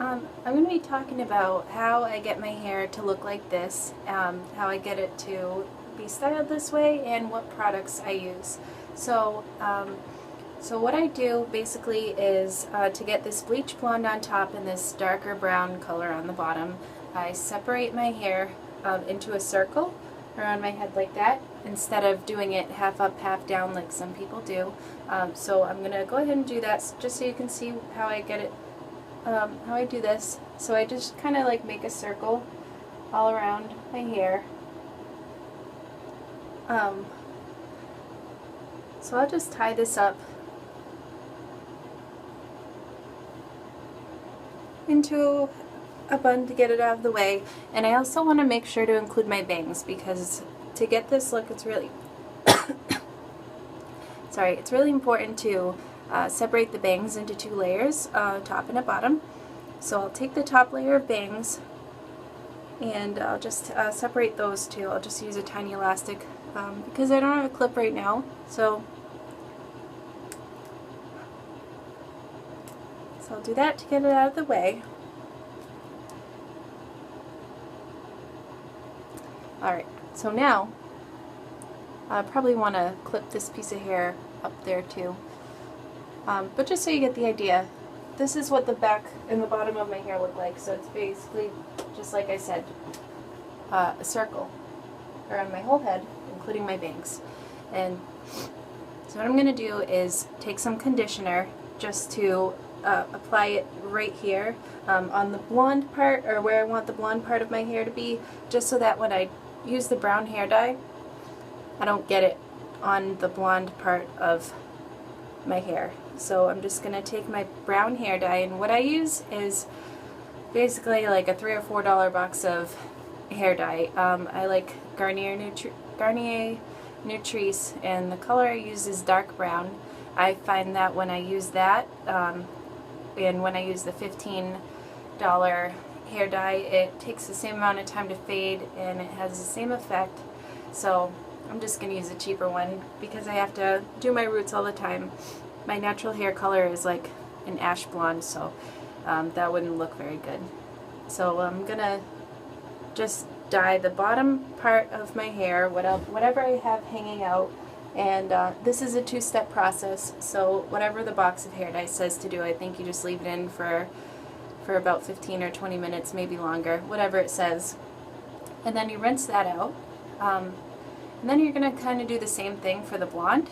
I'm going to be talking about how I get my hair to look like this, how I get it to be styled this way, and what products I use. So, so what I do basically is to get this bleach blonde on top and this darker brown color on the bottom, I separate my hair into a circle around my head like that, instead of doing it half up, half down like some people do. So I'm going to go ahead and do that just so you can see how I get it. How I do this. So I just kind of like make a circle all around my hair. So I'll just tie this up into a bun to get it out of the way. And I also want to make sure to include my bangs, because to get this look, it's really sorry, it's really important to separate the bangs into two layers, top and a bottom. So I'll take the top layer of bangs and I'll just separate those two. I'll just use a tiny elastic because I don't have a clip right now. So I'll do that to get it out of the way. Alright, so now I probably want to clip this piece of hair up there too. But just so you get the idea, this is what the back and the bottom of my hair look like. So it's basically, just like I said, a circle around my whole head, including my bangs. And so what I'm going to do is take some conditioner just to apply it right here on the blonde part, or where I want the blonde part of my hair to be, just so that when I use the brown hair dye, I don't get it on the blonde part of my hair. So I'm just going to take my brown hair dye, and what I use is basically like a $3 or $4 box of hair dye. I like Garnier Nutrice, and the color I use is dark brown. I find that when I use that, and when I use the $15 hair dye, it takes the same amount of time to fade and it has the same effect. So I'm just going to use a cheaper one because I have to do my roots all the time. My natural hair color is like an ash blonde, so that wouldn't look very good. So I'm going to just dye the bottom part of my hair, whatever I have hanging out, and this is a two-step process, so whatever the box of hair dye says to do, I think you just leave it in for about 15 or 20 minutes, maybe longer, whatever it says. And then you rinse that out. And then you're going to kind of do the same thing for the blonde.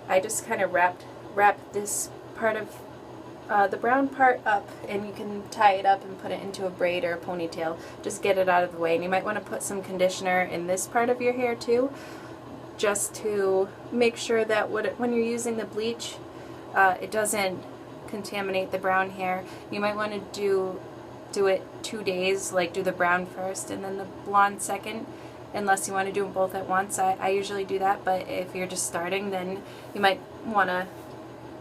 I just kind of wrap this part of the brown part up, and you can tie it up and put it into a braid or a ponytail. Just get it out of the way. And you might want to put some conditioner in this part of your hair too, just to make sure that when you're using the bleach, it doesn't contaminate the brown hair. You might want to do it 2 days, like do the brown first and then the blonde second, unless you want to do them both at once. I usually do that, but if you're just starting, then you might want to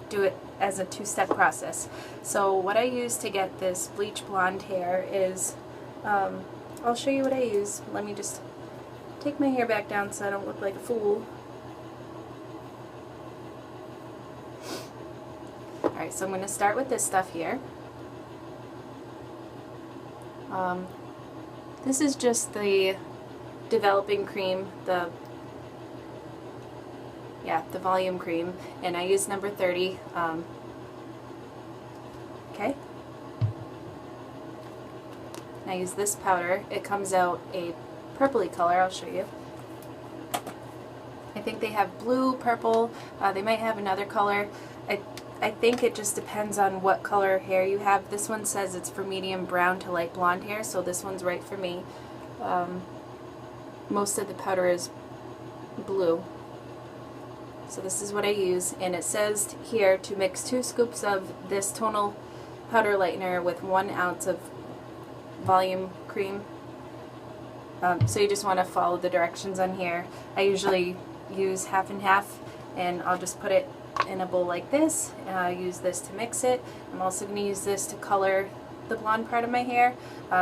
do it as a two-step process. So what I use to get this bleach blonde hair is, I'll show you what I use. Let me just take my hair back down so I don't look like a fool. Alright, so I'm going to start with this stuff here. This is just the developing cream, the volume cream, and I use number 30. Okay. And I use this powder. It comes out a purpley color. I'll show you. I think they have blue, purple. They might have another color. I think it just depends on what color hair you have. This one says it's for medium brown to light blonde hair, so this one's right for me. Most of the powder is blue. So this is what I use, and it says here to mix 2 scoops of this tonal powder lightener with 1 ounce of volume cream. So you just want to follow the directions on here. I usually use half and half, and I'll just put it in a bowl like this, and I'll use this to mix it. I'm also going to use this to color the blonde part of my hair.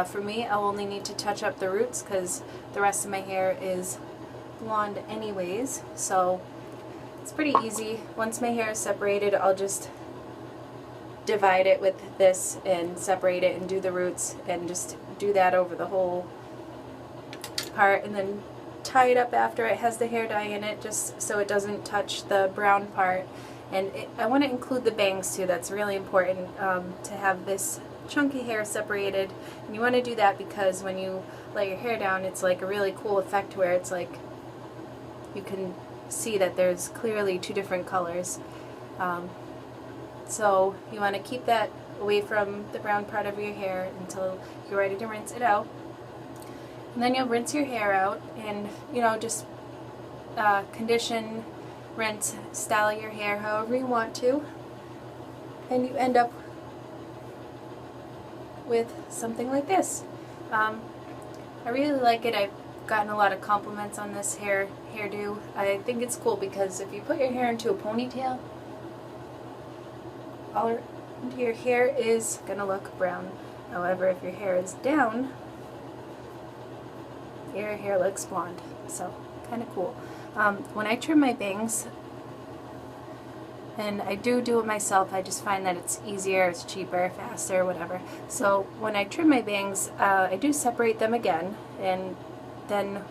For me, I'll only need to touch up the roots because the rest of my hair is blonde anyways, so it's pretty easy. Once my hair is separated, I'll just divide it with this and separate it and do the roots and just do that over the whole part, and then tie it up after it has the hair dye in it, just so it doesn't touch the brown part. And I want to include the bangs too. That's really important, to have this chunky hair separated. And you want to do that because when you let your hair down, it's like a really cool effect where it's like you can see that there's clearly two different colors. So you want to keep that away from the brown part of your hair until you're ready to rinse it out. And then you'll rinse your hair out and, you know, just condition, rinse, style your hair however you want to. And you end up with something like this. I really like it. I've gotten a lot of compliments on this hairdo. I think it's cool because if you put your hair into a ponytail, all your hair is going to look brown. However, if your hair is down, your hair looks blonde. So, kind of cool. When I trim my bangs, and I do it myself, I just find that it's easier, it's cheaper, faster, whatever. So when I trim my bangs, I do separate them again, and then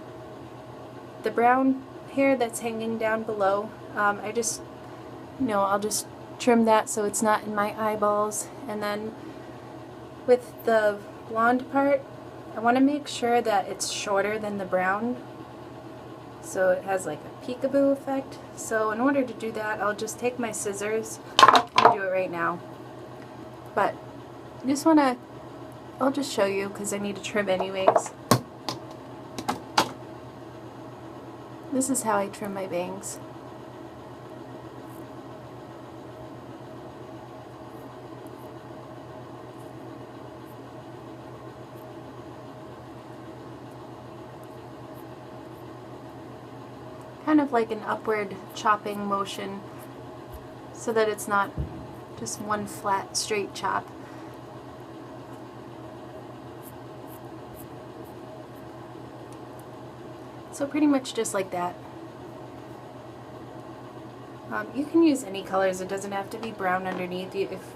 the brown hair that's hanging down below, I just, I'll just trim that so it's not in my eyeballs. And then with the blonde part, I want to make sure that it's shorter than the brown, so it has like a peekaboo effect. So in order to do that, I'll just take my scissors. I'll do it right now, but I just want to, I'll just show you because I need to trim anyways. This is how I trim my bangs. Kind of like an upward chopping motion so that it's not just one flat straight chop. So pretty much just like that. You can use any colors. It doesn't have to be brown underneath. If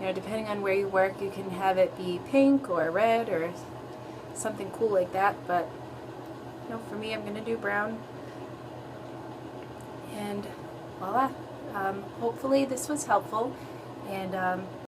depending on where you work, you can have it be pink or red or something cool like that. But for me, I'm going to do brown. And voila. Hopefully this was helpful, and